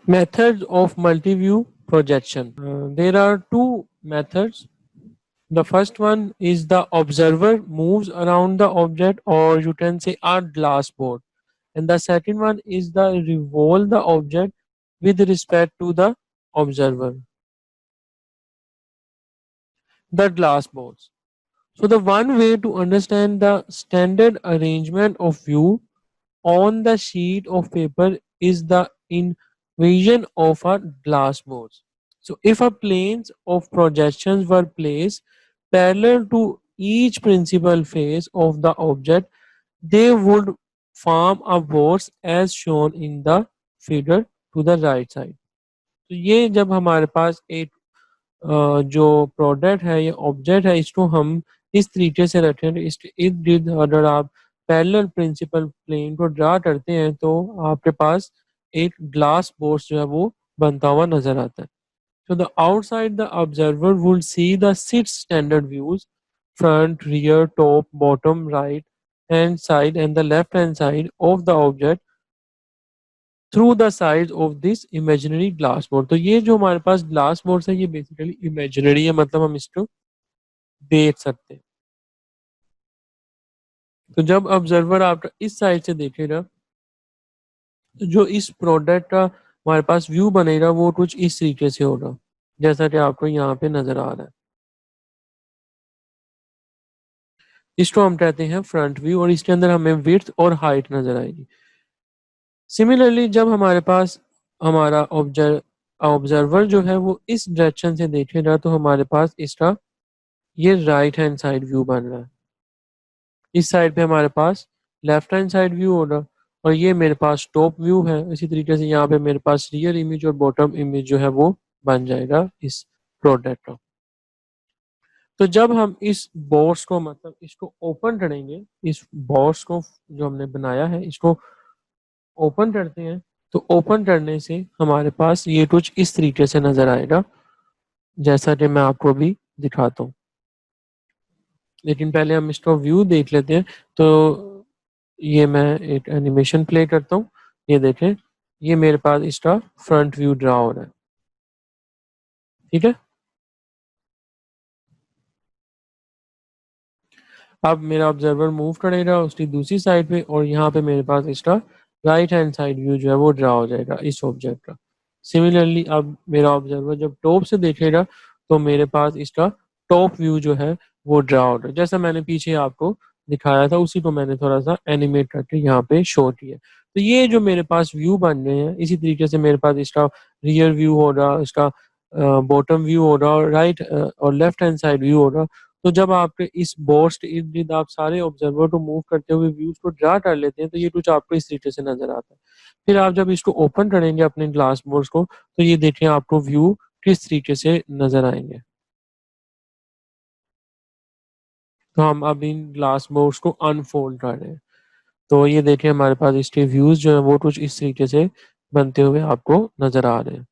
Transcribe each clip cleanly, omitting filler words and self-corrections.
Methods of multi-view projection. There are two methods. The first one is the observer moves around the object, or you can say a glass board. And the second one is the revolve the object with respect to the observer, the glass boards. So the one way to understand the standard arrangement of view on the sheet of paper is the invasion of a glass boards. So if a planes of projections were placed parallel to each principal face of the object, they would form a boards as shown in the figure to the right side. तो ये जब हमारे पास एक जो product है, ये object है, इसको हम इस तरीके से रखें, इसके इर्द गिर्द अगर आप पैरेलल प्रिंसिपल प्लेन को ड्रा करते हैं तो आपके पास एक ग्लास बोर्ड जो है वो बनता हुआ नजर आता है. So the outside the observer would see the six standard views: front, rear, top, bottom, right hand side and the left hand side of the object through the side of this imaginary glass board. तो ये जो हमारे पास glass board है ये basically imaginary है, मतलब हम इसको देख सकते हैं. तो जब ऑब्जर्वर आपका इस साइड से देखेगा तो जो इस प्रोडक्ट का हमारे पास व्यू बनेगा वो कुछ इस तरीके से होगा जैसा कि आपको यहाँ पे नजर आ रहा है. इसको हम कहते हैं फ्रंट व्यू और इसके अंदर हमें विड्थ और हाइट नजर आएगी. सिमिलरली जब हमारे पास हमारा ऑब्जर्वर जो है वो इस डायरेक्शन से देखेगा तो हमारे पास इसका ये राइट हैंड साइड व्यू बन रहा है. इस साइड पे हमारे पास लेफ्ट हैंड साइड व्यू होगा और ये मेरे पास टॉप व्यू है. इसी तरीके से यहाँ पे मेरे पास रियर इमेज और बॉटम इमेज जो है वो बन जाएगा इस प्रोडक्ट का. तो जब हम इस बॉक्स को मतलब इसको ओपन करेंगे, इस बॉक्स को जो हमने बनाया है इसको ओपन करते हैं तो ओपन करने से हमारे पास ये कुछ इस तरीके से नजर आएगा जैसा कि मैं आपको अभी दिखाता हूँ. लेकिन पहले हम इसका व्यू देख लेते हैं. तो ये मैं एक एनिमेशन प्ले करता हूँ. ये देखें, ये मेरे पास इसका फ्रंट व्यू ड्रा हो रहा है. ठीक है. अब मेरा ऑब्जर्वर मूव करेगा उसकी दूसरी साइड पे और यहाँ पे मेरे पास इसका राइट हैंड साइड व्यू जो है वो ड्रा हो जाएगा इस ऑब्जेक्ट का. सिमिलरली अब मेरा ऑब्जर्वर जब टॉप से देखेगा तो मेरे पास इसका टॉप व्यू जो है वो ड्रा हो रहा है. जैसा मैंने पीछे आपको दिखाया था उसी को मैंने थोड़ा सा एनिमेट करके यहाँ पे शो किया. तो ये जो मेरे पास व्यू बन रहे हैं इसी तरीके से मेरे पास इसका रियर व्यू हो रहा, इसका बॉटम व्यू हो रहा और राइट और लेफ्ट हैंड साइड व्यू हो रहा. तो जब आपके इस बोर्ड के इर्द गिर्द आप सारे ऑब्जर्वर को मूव करते हुए व्यूज को ड्रा कर लेते हैं तो ये कुछ आपको इस तरीके से नजर आता है. फिर आप जब इसको ओपन करेंगे अपने ग्लास बोर्ड को तो ये देखें आपको व्यू किस तरीके से नजर आएंगे. तो हम अब इन ग्लास बोर्ड्स को अनफोल्ड कर रहे हैं. तो ये देखें हमारे पास इसके व्यूज जो है वो कुछ इस तरीके से बनते हुए आपको नजर आ रहे हैं.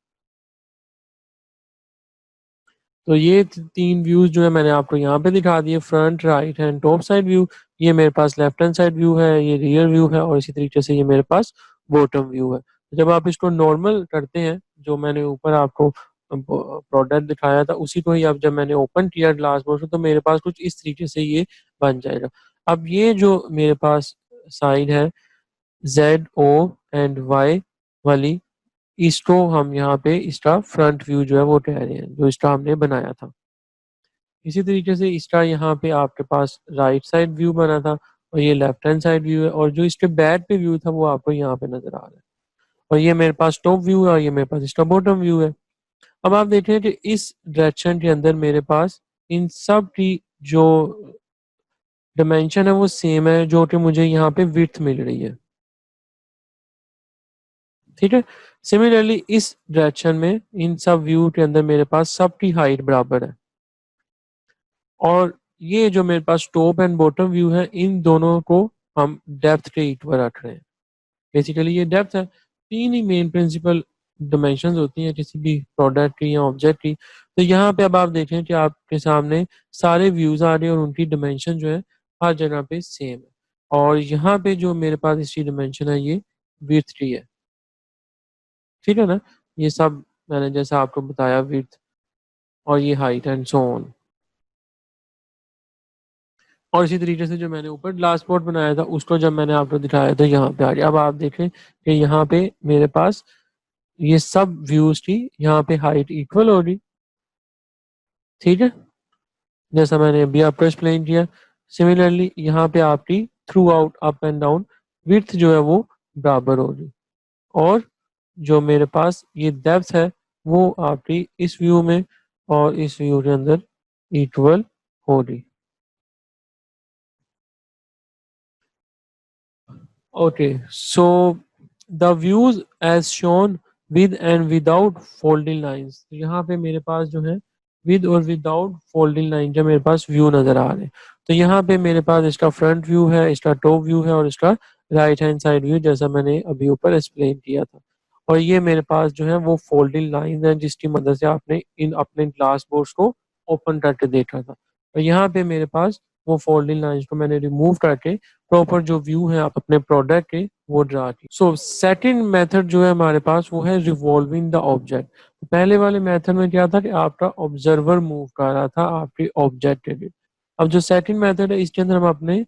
तो ये तीन व्यूज जो है मैंने आपको यहाँ पे दिखा दिए, front, right and top side view. ये मेरे पास लेफ्ट हैंड साइड व्यू है, ये रियर व्यू है और इसी तरीके से ये मेरे पास बॉटम व्यू है. जब आप इसको नॉर्मल करते हैं जो मैंने ऊपर आपको प्रोडक्ट दिखाया था उसी को ही अब जब मैंने ओपन किया ग्लास बॉक्स तो मेरे पास कुछ इस तरीके से ये बन जाएगा. अब ये जो मेरे पास साइड है जेड ओ एंड वाई वाली, इसको हम यहाँ पे इसका फ्रंट व्यू जो है वो कह रहे हैं जो इसका हमने बनाया था. इसी तरीके से इसका यहाँ पे आपके पास राइट साइड व्यू बना था और ये लेफ्ट हैंड साइड व्यू है और जो इसके बैक पे व्यू था वो आपको यहाँ पे नजर आ रहा है. और ये मेरे पास टॉप व्यू है और ये मेरे पास इसका बॉटम व्यू है. अब आप देखें कि इस डायरेक्शन के अंदर मेरे पास इन सब की जो डिमेंशन है वो सेम है जो कि मुझे यहाँ पे विड्थ मिल रही है. ठीक है. सिमिलरली इस डायरेक्शन में इन सब व्यू के अंदर मेरे पास सबकी हाइट बराबर है और ये जो मेरे पास टॉप एंड बॉटम व्यू है इन दोनों को हम डेप्थ के इक्वल रख रहे हैं. बेसिकली ये डेप्थ है. तीन ही मेन प्रिंसिपल डिमेंशंस होती हैं किसी भी प्रोडक्ट की या ऑब्जेक्ट की. तो यहाँ पे अब आप देखें कि आपके सामने सारे व्यूज आ रहे हैं और उनकी डिमेंशन जो है हर जगह पे सेम है. और यहाँ पे जो मेरे पास इसकी डिमेंशन है ये विड्थ की है. ठीक है ना. ये सब मैंने जैसा आपको बताया विड्थ और ये हाइट एंड सो ऑन। और इसी तरीके से जो मैंने ऊपर ग्लास बोर्ड बनाया था उसको जब मैंने आपको दिखाया तो यहाँ पे आ गया। अब आप देखें कि यहाँ पे मेरे पास ये सब व्यूज थी, यहाँ पे हाइट इक्वल हो रही, ठीक है, जैसा मैंने अभी आपको एक्सप्लेन किया। सिमिलरली यहाँ पे आपकी through out up and down width जो है वो बराबर होगी, और जो मेरे पास ये डेप्थ है वो आपकी इस व्यू में और इस व्यू के अंदर इक्वल होगी। Okay, so the views as shown with and without folding lines। तो यहाँ पे मेरे पास जो है with और without folding line जो मेरे पास व्यू नजर आ रहे हैं। तो यहाँ पे मेरे पास इसका फ्रंट व्यू है, इसका टॉप व्यू है और इसका राइट हैंड साइड व्यू, जैसा मैंने अभी ऊपर एक्सप्लेन किया था। और ये मेरे पास जो है वो फोल्डिंग लाइन है जिसकी मदद से आपने इन अपने ग्लास बोर्ड्स को ओपन करके देखा था। और यहाँ पे मेरे पास वो फोल्डिंग लाइंस को मैंने रिमूव करके प्रॉपर जो व्यू है आप अपने प्रोडक्ट के वो ड्रा की। सो सेकंड मेथड जो है हमारे पास वो है रिवॉल्विंग द ऑब्जेक्ट। पहले वाले मेथड में क्या था कि आपका ऑब्जर्वर मूव कर रहा था आपके ऑब्जेक्ट के लिए। अब जो सेकंड मेथड है इसके अंदर हम अपने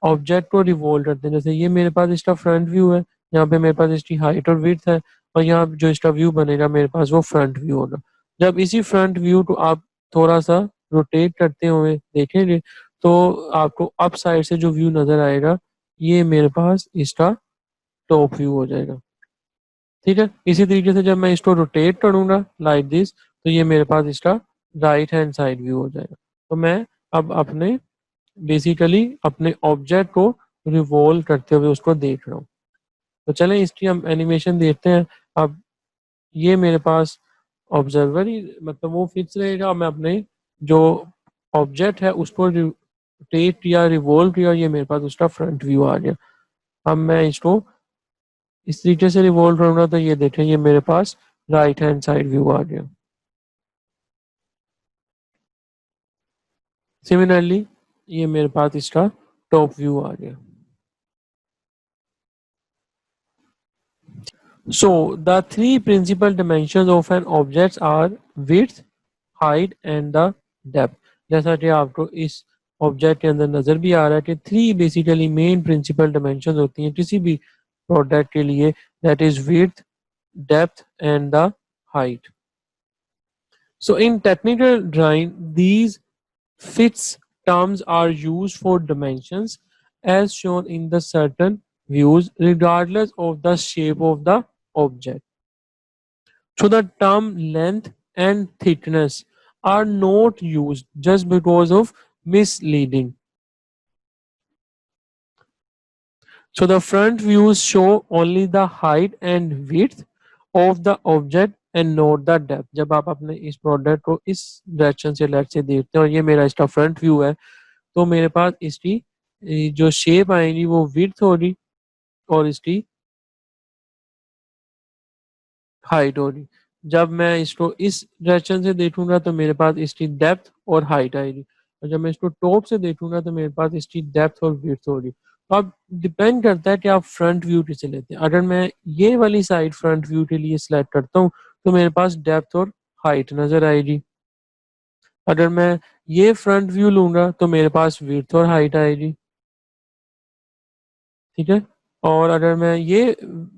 ऑब्जेक्ट को रिवॉल्व करते हैं। जैसे ये मेरे पास इसका फ्रंट व्यू है, यहाँ पे मेरे पास इसकी हाइट और विड्थ है, और यहाँ जो इसका व्यू बनेगा मेरे पास वो फ्रंट व्यू होगा। जब इसी फ्रंट व्यू को आप थोड़ा सा रोटेट करते हुए देखेंगे तो आपको अप साइड से जो व्यू नजर आएगा ये मेरे पास इसका टॉप व्यू हो जाएगा, ठीक है। इसी तरीके से जब मैं इसको रोटेट करूंगा लाइक दिस तो ये मेरे पास इसका राइट हैंड साइड व्यू हो जाएगा। तो मैं अब अपने बेसिकली अपने ऑब्जेक्ट को रिवॉल्व करते हुए उसको देख रहा हूँ। तो चलें इसकी हम एनिमेशन देखते हैं। अब ये मेरे पास ऑब्जर्वर ही मतलब वो फिक्स रहेगा, मैं अपने जो ऑब्जेक्ट है उसको रोटेट किया, रिवॉल्व किया, ये मेरे पास उसका फ्रंट व्यू आ गया। अब मैं इसको इस तरीके से रिवॉल्व करूंगा तो ये देखें ये मेरे पास राइट हैंड साइड व्यू आ गया। सिमिलरली ये मेरे पास इसका टॉप व्यू आ गया। So the three principal dimensions of an object are width, height and the depth। जैसा कि आपको इस ऑब्जेक्ट के अंदर नजर भी आ रहा है कि three basically main principal dimensions होती हैं किसी भी प्रोडक्ट के लिए, that is width, depth and the height। So in technical drawing, these fixed terms are used for dimensions as shown in the certain views regardless of the shape of the object। So the term length and thickness are not used just because of misleading. So the front views show only the height and width of the object and not the depth। जब आप अपने इस product को इस direction से left से देखते हैं और ये मेरा इसका फ्रंट व्यू है तो मेरे पास इसकी जो शेप आएगी वो विड्थ होगी और इसकी हाइट होगी। जब मैं इसको इस डायरेक्शन से देखूंगा तो मेरे पास इसकी डेप्थ और हाइट आएगी, और जब मैं इसको टॉप से देखूंगा तो मेरे पास इसकी डेप्थ और विड्थ होगी। तो अब डिपेंड करता है कि आप फ्रंट व्यू किसे लेते हैं। अगर मैं ये वाली साइड फ्रंट व्यू के लिए सिलेक्ट करता हूँ तो मेरे पास डेप्थ और हाइट नजर आएगी। अगर मैं ये फ्रंट व्यू लूंगा तो मेरे पास विड्थ और हाइट आएगी, ठीक है। और अगर मैं ये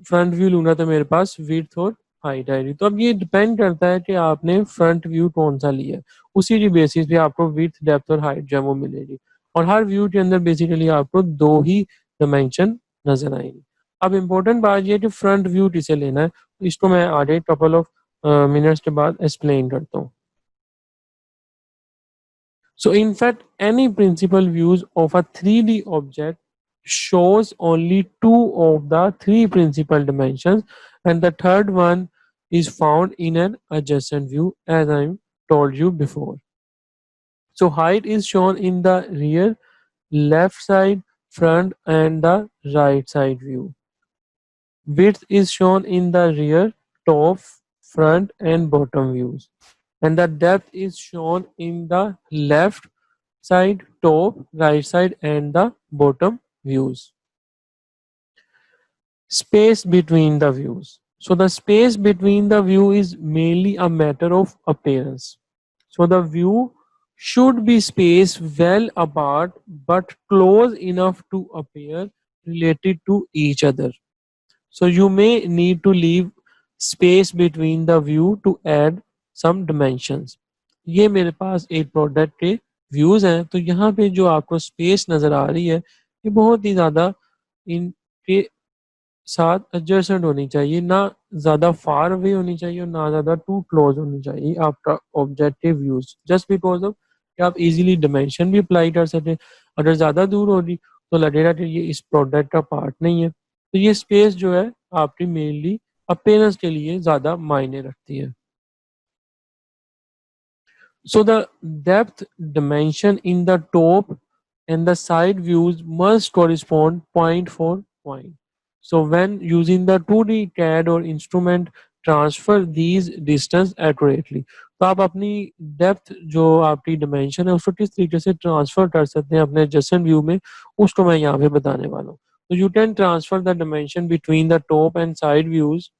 फ्रंट व्यू लूंगा तो मेरे पास विड्थ और हाइट आएगी। तो अब ये डिपेंड करता है कि आपने फ्रंट व्यू कौन सा लिया है, उसी की बेसिस पे आपको विड्थ डेप्थ और हाइट जो है वो मिलेगी। और हर व्यू के अंदर बेसिकली आपको दो ही डायमेंशन नजर आएंगे। अब इम्पोर्टेंट बात ये है कि फ्रंट व्यू किसे लेना है, तो इसको मैं आगे कपल ऑफ मिनट्स के बाद एक्सप्लेन करता हूँ। So in fact, any principal views of a 3D object shows only two of the three principal dimensions, and the third one is found in an adjacent view as I told you before. So height is shown in the rear, left side, front and the right side view. Width is shown in the rear, top, front and bottom views. And the depth is shown in the left side, top, right side and the bottom views. Space between the views. So the space between the view is mainly a matter of appearance. So the view should be spaced well apart but close enough to appear related to each other. So you may need to leave space between the view to add some dimensions. ये मेरे पास एक product के views हैं, तो यहाँ पे जो आपको स्पेस नजर आ रही है ये बहुत ही ज़्यादा इनके साथ एडजस्टेंट होनी चाहिए, ना ज़्यादा फार अवे होनी चाहिए और ना ज़्यादा टू क्लोज होनी चाहिए आपका objective views, just because of कि आप इजीली डिमेंशन भी अप्लाई कर सकें। अगर ज़्यादा दूर होगी तो लगेगा कि ये इस प्रोडक्ट का पार्ट नहीं है। तो ये स्पेस जो है आपकी मेनली अपेयरेंस के लिए ज़्यादा मायने रखती है। So the depth dimension in the top and the side views must correspond point for point. So when using the 2D CAD or instrument, transfer these distance accurately. तो आप अपनी डेप्थ जो आपकी डिमेंशन है उसको किस तरीके से ट्रांसफर कर सकते हैं अपने एडजेसेंट व्यू में, उसको मैं यहाँ पे बताने वाला हूँ। तो you can transfer the dimension between the top and side views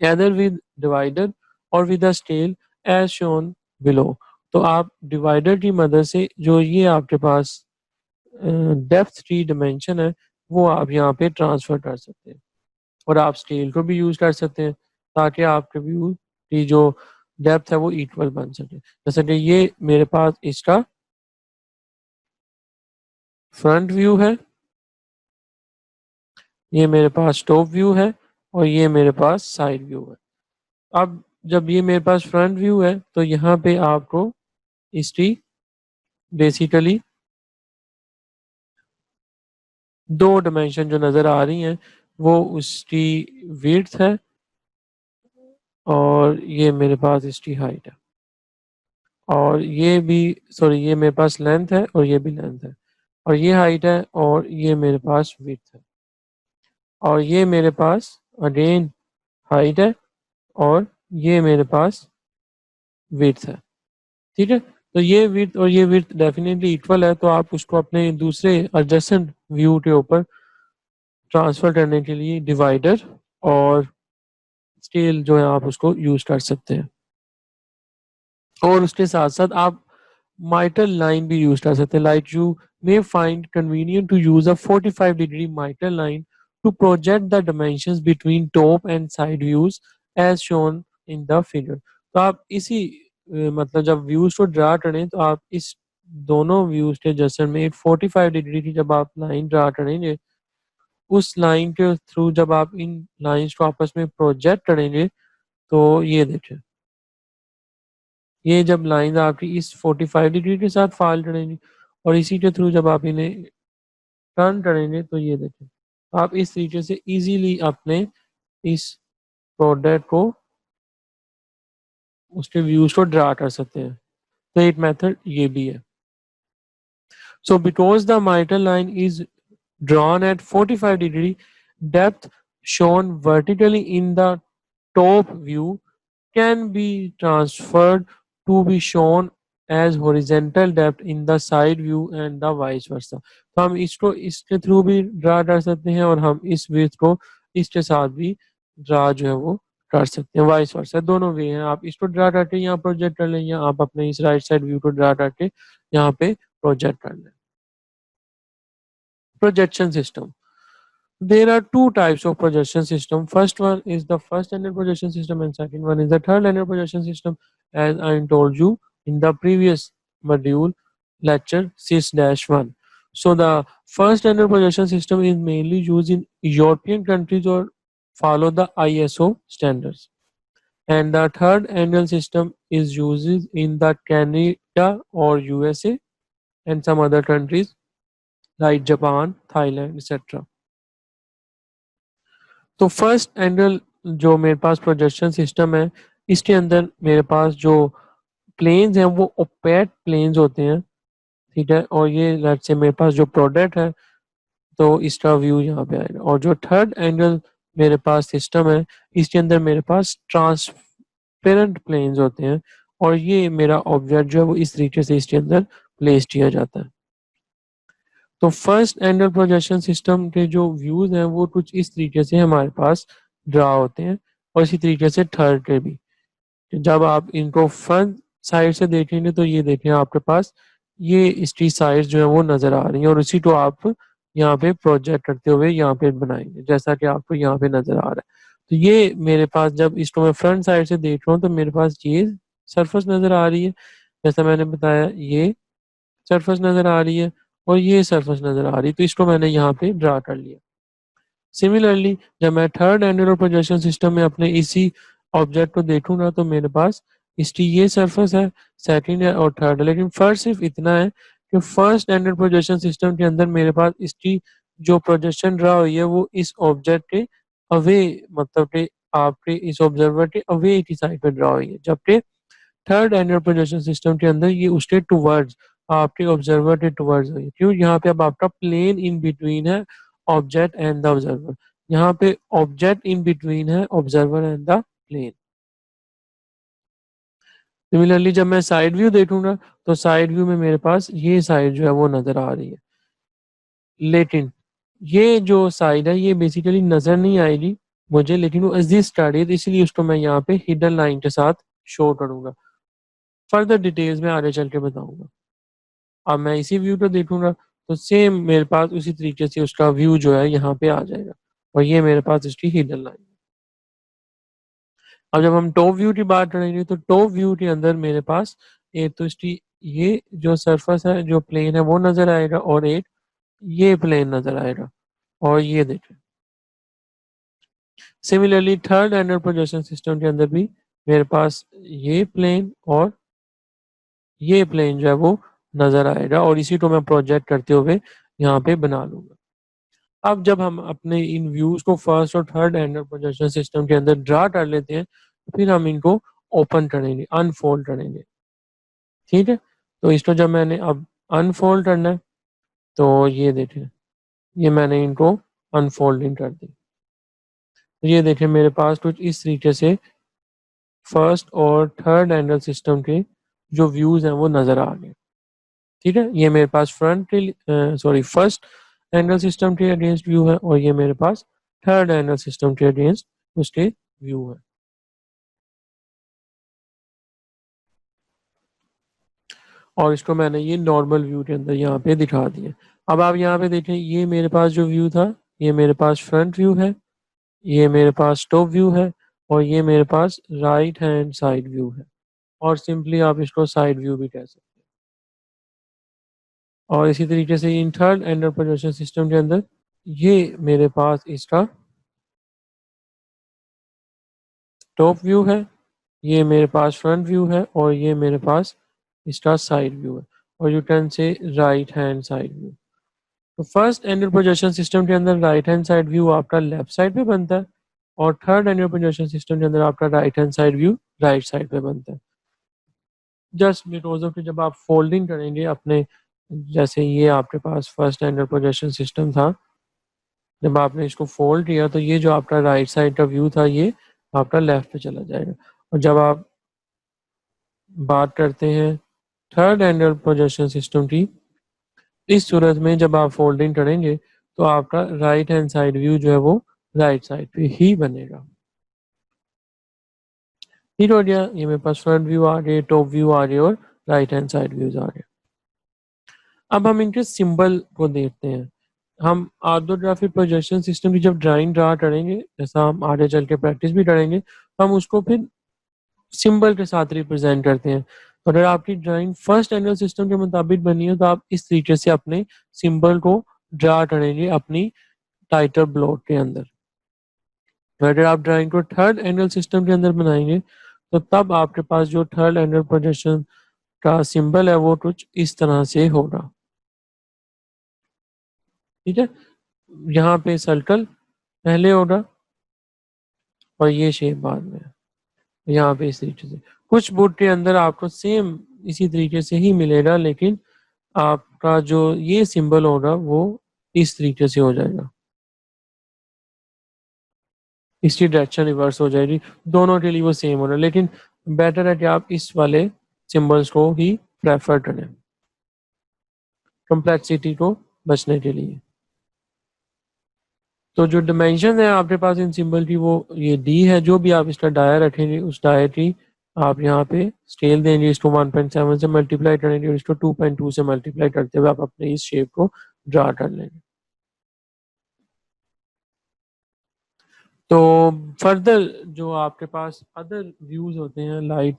either with divider और with a scale as shown below। तो आप डिवाइडर की मदद से जो ये आपके पास डेप्थ की डिमेंशन है वो आप यहाँ पे ट्रांसफर कर सकते हैं, और आप स्केल को भी यूज कर सकते हैं ताकि आपके व्यू की जो डेप्थ है वो इक्वल बन सके। जैसे कि ये मेरे पास इसका फ्रंट व्यू है, ये मेरे पास टॉप व्यू है और ये मेरे पास साइड व्यू है। अब जब ये मेरे पास फ्रंट व्यू है तो यहाँ पे आपको इसकी बेसिकली दो डिमेंशन जो नज़र आ रही हैं वो उसकी विड्थ है और ये मेरे पास इसकी हाइट है, और ये भी सॉरी ये मेरे पास लेंथ है और ये भी लेंथ है, और ये हाइट है और ये मेरे पास विड्थ है, और ये मेरे पास अगेन हाइट है और ये मेरे पास विड्थ है। ठीक है, तो ये विड्थ और ये विड्थ डेफिनेटली इक्वल है, तो आप उसको अपने दूसरे एडजेसेंट व्यू के ऊपर ट्रांसफर करने के लिए डिवाइडर और स्केल जो है आप उसको यूज कर सकते हैं, और उसके साथ साथ आप माइटल लाइन भी यूज कर सकते हैं। Like you may find convenient to use a 45 degree mitre line to project the dimensions between top and side views as shown in the figure. तो आप इसी मतलब जब व्यूज को ड्रा करें तो आप इस दोनों व्यूज के जैसे में 45 डिग्री की जब आप लाइन ड्रा करेंगे, उस लाइन के थ्रू जब आप इन लाइंस को आपस में प्रोजेक्ट करेंगे तो ये देखें, ये जब लाइन आपकी इस 45 डिग्री के साथ फॉल करेंगी और इसी के थ्रू जब आप इन्हें टर्न करेंगे तो ये देखें, आप इस तरीके से इजीली अपने इस प्रोडक्ट को उसके व्यूज को ड्रा कर सकते हैं। तो एक मेथड ये भी है। So because the mitral line is drawn at 45 degree, depth shown vertically in the top view can be transferred to be shown as horizontal depth in the side view and the vice versa। तो हम इसको इसके through भी draw कर सकते हैं और हम इस विड्थ को इसके साथ भी ड्रा जो है वो कर सकते हैं, वाइस वर्सा दोनों वे हैं। आप इसको ड्रा करके यहाँ प्रोजेक्ट कर लें या आप अपने इस राइट साइड व्यू को ड्रा करके यहाँ पे प्रोजेक्ट कर लें। Projection system. There are two types of projection system. First one is the first-handed projection system and second one is the third-handed projection system, as I told you in the previous module lecture 6-1. So the first-handed projection system is mainly used in European countries or follow the ISO standards. And the third angle system is used in the Canada or USA and some other countries like Japan, Thailand, etc. तो first angle जो मेरे पास projection system है इसके अंदर मेरे पास जो planes हैं वो ओपेक प्लेन्स होते हैं। ठीक है, और ये लेट्स से मेरे पास जो प्रोडक्ट है तो इसका व्यू यहाँ पे आएगा, और जो थर्ड एंगल मेरे पास सिस्टम है इसके अंदर मेरे पास ट्रांसपेरेंट प्लेन्स होते हैं और ये मेरा ऑब्जेक्ट जो है वो इस तरीके से इसके अंदर प्लेस किया जाता है। तो फर्स्ट एंगल प्रोजेक्शन सिस्टम के जो व्यूज हैं वो कुछ इस तरीके से हमारे पास ड्रा होते हैं, और इसी तरीके से थर्ड पे भी। जब आप इनको फ्रंट साइड से देखेंगे तो ये देखें आपके पास ये स्ट्रीट साइड जो है वो नजर आ रही है, और उसी को आप यहाँ पे प्रोजेक्ट करते हुए यहाँ पे बनाएंगे जैसा कि आपको यहाँ पे नजर आ रहा है। तो ये मेरे पास जब इसको मैं फ्रंट साइड से देख रहा हूँ तो मेरे पास ये सरफेस नजर आ रही है, जैसा मैंने बताया ये सरफेस नजर आ रही है और ये सरफेस नजर आ रही है, तो इसको मैंने यहाँ पे ड्रा कर लिया। सिमिलरली जब मैं थर्ड एंगुलर प्रोजेक्शन सिस्टम में अपने इसी ऑब्जेक्ट को देखूंगा तो मेरे पास इसकी ये सरफेस है, सेकंड है और थर्ड है, लेकिन फर्क सिर्फ इतना है कि फर्स्ट एंगुलर प्रोजेक्शन सिस्टम के अंदर मेरे पास इसकी जो प्रोजेक्शन ड्रा हुई है वो इस ऑब्जेक्ट के अवे, मतलब कि आपके इस ऑब्जर्वर के अवे की साइड पे ड्रा हुई है, जबकि थर्ड एंगुलर प्रोजेक्शन सिस्टम के अंदर ये उसके टुवर्ड्स, आपके ऑब्जर्वर के टुवर्ड्स हुई है। क्यों? यहाँ पे अब आपका प्लेन इन बिटवीन है ऑब्जेक्ट एंड द ऑब्जर्वर, यहाँ पे ऑब्जेक्ट इन बिटवीन है observer and the plane. Similarly जब मैं साइड व्यू देखूंगा तो साइड व्यू में मेरे पास ये साइड जो है वो नजर आ रही है, लेकिन ये जो साइड है ये बेसिकली नजर नहीं आएगी मुझे, लेकिन वो एग्जिस्ट कर रही है, तो इसलिए उसको मैं यहाँ पे हिडन लाइन के साथ शो करूंगा। फर्दर डिटेल्स में आगे चल के बताऊंगा। अब मैं इसी व्यू को देखूंगा तो सेम मेरे पास उसी तरीके से उसका व्यू जो है यहाँ पे आ जाएगा, और ये मेरे पास इसकी हिडन लाइन है। अब जब हम टॉप व्यू की बात करेंगे तो टॉप व्यू के अंदर मेरे पास एक तो इसकी ये जो सरफेस है जो प्लेन है वो नजर आएगा, और एक ये प्लेन नजर आएगा, और ये देखें। Similarly third angle projection system के अंदर भी मेरे पास ये प्लेन और ये प्लेन जो है वो नजर आएगा, और इसी को मैं प्रोजेक्ट करते हुए यहाँ पे बना लूंगा। अब जब हम अपने इन व्यूज को फर्स्ट और थर्ड एंगल प्रोजेक्शन सिस्टम के अंदर ड्रा कर लेते हैं, फिर हम इनको ओपन करेंगे, अनफोल्ड करेंगे। ठीक है, तो इसको जब मैंने अब अनफोल्ड करना है तो ये देखें, ये मैंने इनको अनफोल्डिंग कर दी। तो ये देखें मेरे पास कुछ इस तरीके से फर्स्ट और थर्ड एंगल सिस्टम के जो व्यूज हैं वो नजर आ गए। ठीक है, ये मेरे पास फ्रंट के सॉरी फर्स्ट एंगल सिस्टम के अगेंस्ट व्यू है, और ये मेरे पास थर्ड एंगल सिस्टम के अगेंस्ट उसके व्यू है। और इसको मैंने ये नॉर्मल व्यू के अंदर यहाँ पे दिखा दिया। अब आप यहाँ पे देखें, ये मेरे पास जो व्यू था ये मेरे पास फ्रंट व्यू है, ये मेरे पास टॉप व्यू है, और ये मेरे पास राइट हैंड साइड व्यू है, और सिंपली आप इसको साइड व्यू भी कह सकते हैं। और इसी तरीके से in third angle projection system के अंदर ये मेरे पास इसका टॉप व्यू है, ये मेरे पास फ्रंट व्यू है, और ये मेरे पास इसका साइड व्यू है, और यू कैन से राइट हैंड साइड व्यू। तो फर्स्ट एंगल प्रोजेक्शन सिस्टम के अंदर राइट हैंड साइड व्यू आपका लेफ्ट साइड पे बनता है, और थर्ड एंगल प्रोजेक्शन सिस्टम के अंदर आपका right hand side view right side पे बनता है। जस्ट बिकॉज ऑफ कि जब आप फोल्डिंग करेंगे अपने, जैसे ये आपके पास फर्स्ट एंगल प्रोजेक्शन सिस्टम था, जब आपने इसको फोल्ड किया तो ये जो आपका राइट साइड का व्यू था ये आपका लेफ्ट पे चला जाएगा। और जब आप बात करते हैं थर्ड एंगल प्रोजेक्शन सिस्टम की, इस सूरत में जब आप फोल्डिंग करेंगे तो आपका राइट हैंड साइड व्यू जो है वो राइट साइड पे ही बनेगा। ठीक हो गया, ये मेरे पास फ्रंट व्यू आ गए, टॉप व्यू आ गए, और राइट हैंड साइड व्यूज आ गए। अब हम इनके सिंबल को देखते हैं। हम ऑर्थोग्राफिक प्रोजेक्शन सिस्टम की जब ड्राइंग ड्रा करेंगे, जैसा हम आगे चल के प्रैक्टिस भी करेंगे, तो हम उसको फिर सिंबल के साथ रिप्रेजेंट करते हैं। तो अगर आपकी ड्राइंग फर्स्ट एंगल सिस्टम के मुताबिक बनी है तो आप इस तरीके से अपने सिंबल को ड्रा करेंगे अपनी टाइटल ब्लॉक के अंदर। तो अगर आप ड्राइंग को थर्ड एंगल सिस्टम के अंदर बनाएंगे तो तब आपके पास जो थर्ड एंगल प्रोजेक्शन का सिंबल है वो कुछ इस तरह से होगा। ठीक है, यहाँ पे सर्कल पहले होगा और ये शेप बाद में, यहाँ पे इस तरीके से। कुछ बुक के अंदर आपको सेम इसी तरीके से ही मिलेगा, लेकिन आपका जो ये सिंबल होगा वो इस तरीके से हो जाएगा, इसकी डायरेक्शन रिवर्स हो जाएगी। दोनों के लिए वो सेम हो रहा है, लेकिन बेटर है कि आप इस वाले सिंबल्स को ही प्रेफर करें कम्प्लेक्सिटी को बचने के लिए। तो जो डिमेंशन है आपके पास इन सिंबल की वो ये डी है। जो भी आप इसका डाया रखेंगे उस डाया की आप यहाँ पे स्केल देंगे, इसको 1.7 से मल्टीप्लाई करेंगे और इसको 2.2 से मल्टीप्लाई करते हुए आप अपने इस शेप को ड्रा कर लेंगे। तो फर्दर जो आपके पास अदर व्यूज होते हैं लाइक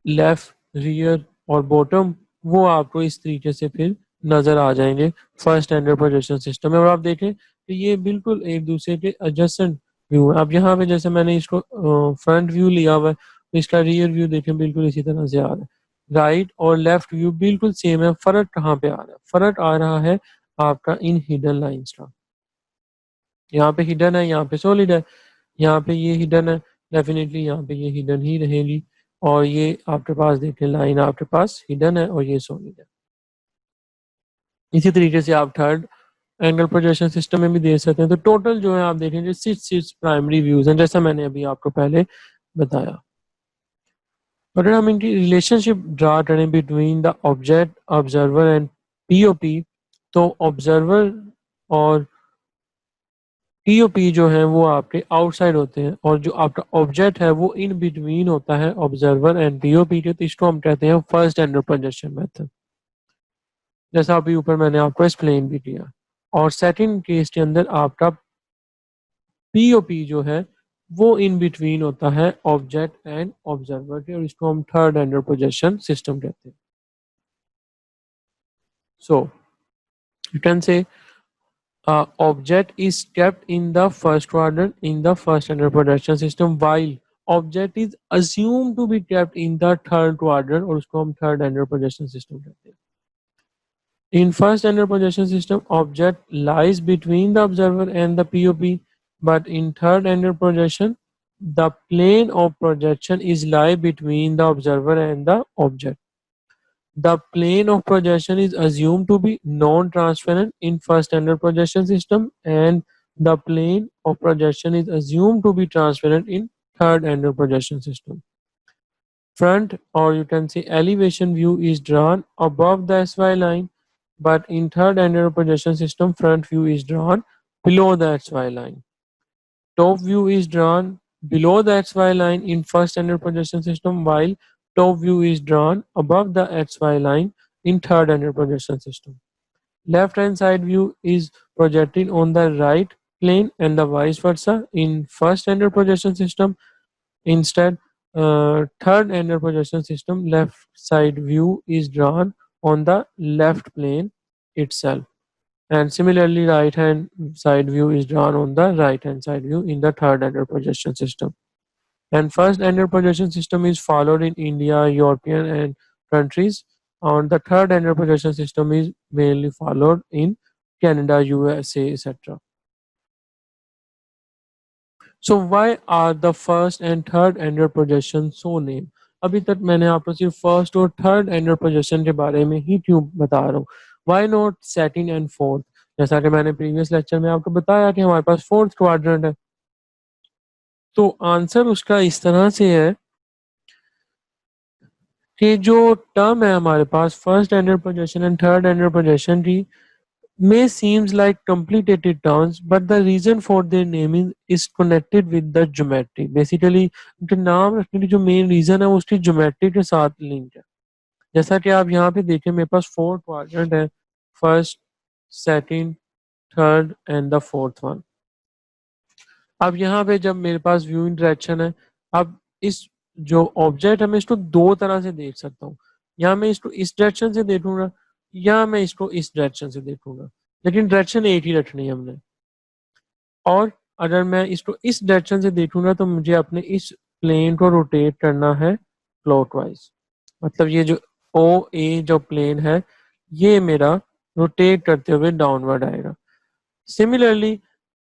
लेफ्ट, रियर और बॉटम, वो आपको इस तरीके से फिर नजर आ जाएंगे फर्स्ट स्टैंडर्ड प्रोजेक्शन सिस्टम में। और आप देखें कि ये बिल्कुल एक दूसरे के एडजेसेंट व्यू है। अब यहाँ पे जैसे मैंने इसको फ्रंट व्यू लिया हुआ है, तो इसका रियर व्यू देखें बिल्कुल इसी तरह से आ रहा है। राइट और लेफ्ट व्यू बिल्कुल सेम है। फर्क कहाँ पे आ रहा है? फर्क आ रहा है आपका इन हिडन लाइंस का। यहाँ पे हिडन है, यहाँ पे सॉलिड है। यहाँ पे ये हिडन है, डेफिनेटली यहाँ पे ये हिडन ही रहेगी। और ये आपके पास देखें लाइन आपके पास हिडन है और ये सॉलिड है। इसी तरीके से आप थर्ड एंगल प्रोजेक्शन सिस्टम में भी देख सकते हैं। तो टोटल जो है आप देखेंगे सिक्स प्राइमरी व्यूज हैं, जैसा मैंने अभी आपको पहले बताया। अगर हम इनकी रिलेशनशिप ड्रा करें between the object, observer and POP, तो ऑब्जर्वर और पीओपी जो है वो आपके आउटसाइड होते हैं और जो आपका ऑब्जेक्ट है वो इन बिटवीन होता है ऑब्जर्वर एंड पीओपी के। तो इसको हम कहते हैं फर्स्ट एंगल प्रोजेक्शन मेथड, जैसा अभी ऊपर मैंने आपको एक्सप्लेन भी किया। और सेकंड केस के अंदर आपका पीओपी जो है वो इन बिटवीन होता है ऑब्जेक्ट एंड ऑब्जर्वर के, और इसको हम थर्ड एंगल प्रोजेक्शन सिस्टम कहते हैं। सो यू कैन से object is kept in the first quadrant in the first under projection system, while object is assumed to be kept in the third quadrant, और उसको हम third under projection system कहते हैं। In first under projection system, object lies between the observer and the POP, but in third under projection, the plane of projection is lie between the observer and the object. The plane of projection is assumed to be non-transparent in first standard projection system, and the plane of projection is assumed to be transparent in third standard projection system. Front, or you can say elevation view, is drawn above the SY line, but in third standard projection system, front view is drawn below the XY line. Top view is drawn below the XY line in first standard projection system, while top view is drawn above the XY line in third standard projection system. Left hand side view is projected on the right plane and the vice versa in first standard projection system. Instead, third standard projection system left side view is drawn on the left plane itself. And similarly, right hand side view is drawn on the right hand side view in the third order projection system. And first order projection system is followed in India, European and countries. And the third order projection system is mainly followed in Canada, USA, etc. So why are the first and third order projection so named? अभी तक मैंने आपको सिर्फ first और third angle projection के बारे में ही क्यों बता रहा हूँ? Why not second and fourth? जैसा कि मैंने प्रीवियस लेक्चर में आपको बताया कि हमारे पास फोर्थ क्वाड्रेंट है। तो आंसर उसका इस तरह से है कि जो टर्म है हमारे पास first angle projection and third angle projection की may seems like complicated terms, but the reason for their naming is connected with the geometry. Basically, उनके नाम रखने की जो मेन रीजन है वो उसकी ज्योमेट्री के साथ लिंक है। जैसा कि आप यहाँ पे देखें मेरे पास फोर क्वाड्रेंट है, first, second, third and the fourth one. अब यहाँ पे जब मेरे पास व्यूइंग डायरेक्शन है, अब इस जो ऑब्जेक्ट है मैं इसको दो तरह से देख सकता हूँ। या मैं इसको इस डायरेक्शन से देखूंगा या मैं इसको इस डायरेक्शन से देखूंगा, लेकिन डायरेक्शन एक ही रखनी है हमने। और अगर मैं इसको इस डायरेक्शन से देखूंगा तो मुझे अपने इस प्लेन को रोटेट करना है क्लॉकवाइज। मतलब ये जो ओ ए जो प्लेन है ये मेरा रोटेट करते हुए डाउनवर्ड आएगा। सिमिलरली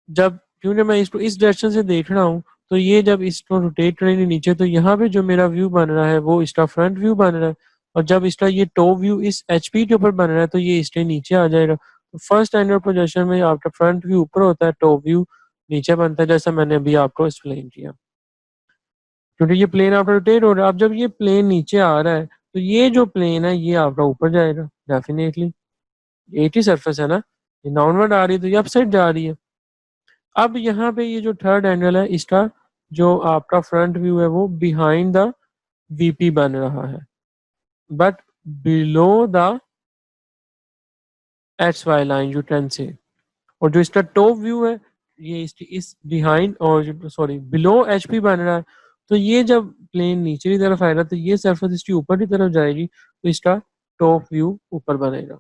जब क्योंकि मैं इसको इस डायरेक्शन से देख रहा हूँ तो ये जब इसको रोटेट करेंगे नीचे तो यहाँ पे जो मेरा व्यू बन रहा है वो इसका फ्रंट व्यू बन रहा है, और जब इसका ये टॉप व्यू इस एचपी के ऊपर बन रहा है तो ये इसके नीचे आ जाएगा। तो फर्स्ट एंगल प्रोजेक्शन में आपका फ्रंट व्यू ऊपर होता है, टॉप व्यू नीचे बनता है, जैसा मैंने अभी आपको एक्सप्लेन किया। क्योंकि ये प्लेन आपका रोटेट हो रहा है, अब जब ये प्लेन नीचे आ रहा है तो ये जो प्लेन है ये आपका ऊपर जाएगा डेफिनेटली। एक ही सरफेस है ना, ये डाउनवर्ड आ रही है तो ये अपसाइड जा रही है। अब यहाँ पे ये जो थर्ड एंगल है इसका जो आपका फ्रंट व्यू है वो बिहाइंड द वीपी बन रहा है, but below the H Y line you can say. और जो इसका टॉप व्यू है ये इसकी इस बिहाइंड और सॉरी बिलो एच पी बन रहा है, तो ये जब प्लेन नीचे की तरफ आएगा तो ये सरफेस इसकी ऊपर की तरफ जाएगी, तो इसका टॉप व्यू ऊपर बनेगा।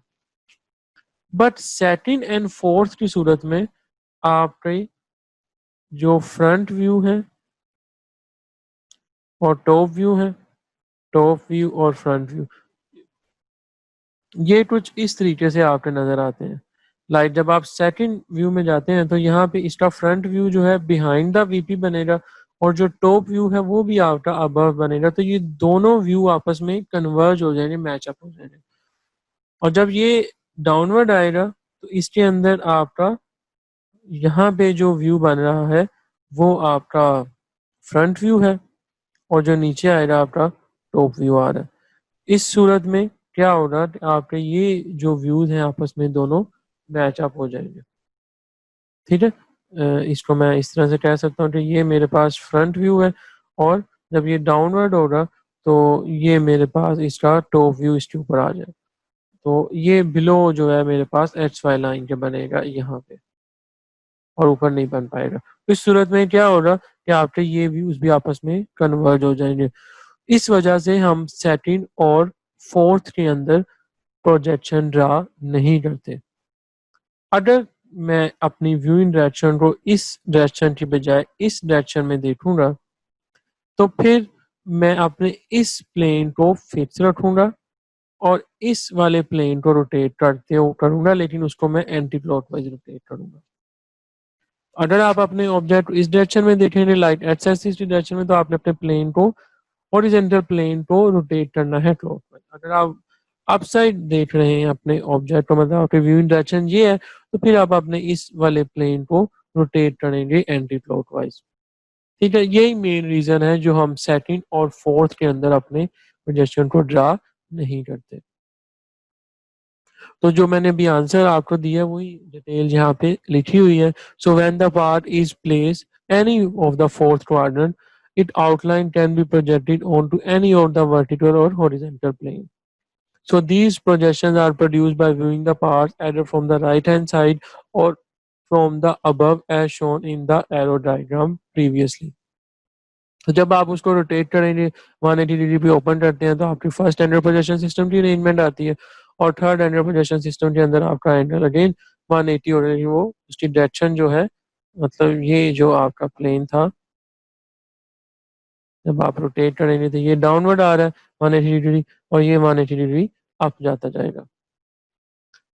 बट सेकंड एंड फोर्थ की सूरत में आपके जो फ्रंट व्यू है और टॉप व्यू है, टॉप व्यू और फ्रंट व्यू, ये कुछ इस तरीके से आपके नजर आते हैं। लाइक जब आप सेकंड व्यू में जाते हैं तो यहाँ पे इसका फ्रंट व्यू जो है बिहाइंड द वीपी बनेगा और जो टॉप व्यू है वो भी आपका अबव बनेगा, तो ये दोनों व्यू आपस में कन्वर्ज हो जाएंगे, मैचअप हो जाएंगे। और जब ये डाउनवर्ड आएगा तो इसके अंदर आपका यहाँ पे जो व्यू बन रहा है वो आपका फ्रंट व्यू है और जो नीचे आएगा आपका टॉप व्यू आ रहा है। इस सूरत में क्या होगा कि आपके ये जो व्यूज हैं आपस में दोनों मैचअप हो जाएंगे। ठीक है, इसको मैं इस तरह से कह सकता हूँ कि ये मेरे पास फ्रंट व्यू है और जब ये डाउनवर्ड होगा तो ये मेरे पास इसका टॉप व्यू इसके ऊपर आ जाए, तो ये बिलो जो है मेरे पास एच वाई लाइन के बनेगा यहाँ पे और ऊपर नहीं बन पाएगा। तो इस सूरत में क्या होगा कि आपके ये व्यूज भी आपस में कन्वर्ज हो जाएंगे। इस वजह से हम सेकंड और फोर्थ के अंदर प्रोजेक्शन ड्रा नहीं करते। अगर मैं अपनी व्यूइंग डायरेक्शन को इस डायरेक्शन की बजाय इस डायरेक्शन में देखूंगा तो फिर मैं अपने इस प्लेन को फिक्स रखूंगा और इस वाले प्लेन को रोटेट करते हो करूंगा, लेकिन उसको मैं एंटी क्लॉकवाइज रोटेट करूंगा। अगर आप अपने ऑब्जेक्ट इस डायरेक्शन में देखेंगे लाइक एक्स एक्सिस की डायरेक्शन में, तो आपने अपने प्लेन को हॉरिजॉन्टल प्लेन को रोटेट करना है क्लॉकवाइज। अगर आप अपसाइड देख रहे हैं अपने ऑब्जेक्ट को, मतलब आपके व्यूइंग डायरेक्शन ये है, तो फिर आप अपने इस वाले प्लेन को रोटेट करेंगे एंटी क्लॉकवाइज। ठीक है, यही मेन रीजन है जो हम सेकंड और फोर्थ के अंदर अपने प्रोजेक्शन को ड्रा नहीं करते। तो जो मैंने अभी आंसर आपको दिया वही डिटेल यहाँ पे लिखी हुई है। So when the part is place any of the fourth quadrant, its outline can be projected onto any of the vertical or horizontal plane. So these projections are produced by viewing the parts either from the right hand side or from the above as shown in the arrow diagram previously. तो जब आप उसको rotate करेंगे 180 degree पे open करते हैं तो आपकी फर्स्ट एंगल प्रोजेक्शन सिस्टम की अरेंजमेंट आती है और थर्ड एंगल प्रोजेक्शन सिस्टम के अंदर आपका एंगल अगेन 180 हो रही है, वो उसकी डायरेक्शन जो है, मतलब ये जो आपका प्लेन था जब आप रोटेट करेंगे तो ये डाउनवर्ड आ रहा है 180 डिग्री और ये 180 डिग्री अप जाता जाएगा।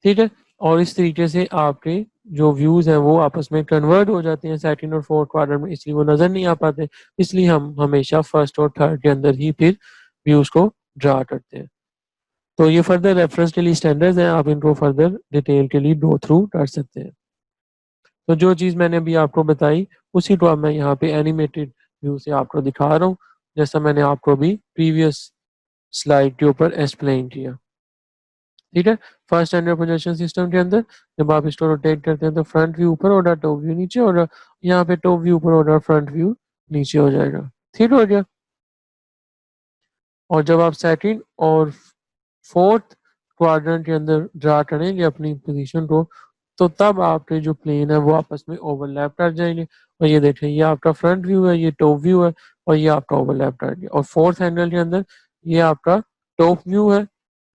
ठीक है, और इस तरीके से आपके जो व्यूज हैं वो आपस में कन्वर्ट हो जाते हैं सेकंड और फोर्थ क्वाड्रेंट में, इसलिए वो नजर नहीं आ पाते। इसलिए हम हमेशा फर्स्ट और थर्ड के अंदर ही फिर व्यूज को ड्रा करते हैं। तो ये फर्दर रेफरेंस के लिए स्टैंडर्ड्स हैं, आप इनको फर्दर डिटेल के लिए गो थ्रू कर सकते हैं। तो जो चीज़ मैंने अभी आपको बताई उसी को अब मैं यहाँ पे एनिमेटेड व्यू से आपको दिखा रहा हूँ, जैसा मैंने आपको अभी प्रीवियस स्लाइड के ऊपर एक्सप्लेन किया। ठीक है, फर्स्ट एंगल प्रोजेक्शन सिस्टम के अंदर जब आप इसको रोटेट करते हैं तो फ्रंट व्यू ऊपर होगा, टॉप व्यू नीचे होगा, यहाँ पे टॉप व्यू ऊपर होगा, फ्रंट व्यू नीचे हो जाएगा। ठीक हो गया। और जब आप सेकंड और फोर्थ क्वाड्रेंट के अंदर ड्रा करेंगे अपनी पोजीशन को, तो तब आपके जो प्लेन है वो आपस में ओवरलैप कर जाएंगे। और ये देखें, ये आपका फ्रंट व्यू है, ये टॉप व्यू है और ये आपका ओवरलैप कर गया। और फोर्थ एंगल के अंदर ये आपका टॉप व्यू है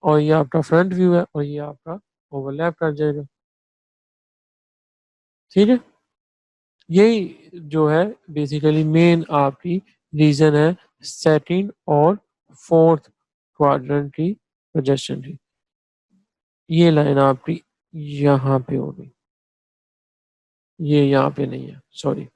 और ये आपका फ्रंट व्यू है और ये आपका ओवरलैप कर जाएगा। ठीक है, यही जो है बेसिकली मेन आपकी रीजन है सेकंड और फोर्थ क्वाड्रेंट की प्रोजेक्शन की। ये लाइन आपकी यहाँ पे होगी, ये यहाँ पे नहीं है, सॉरी।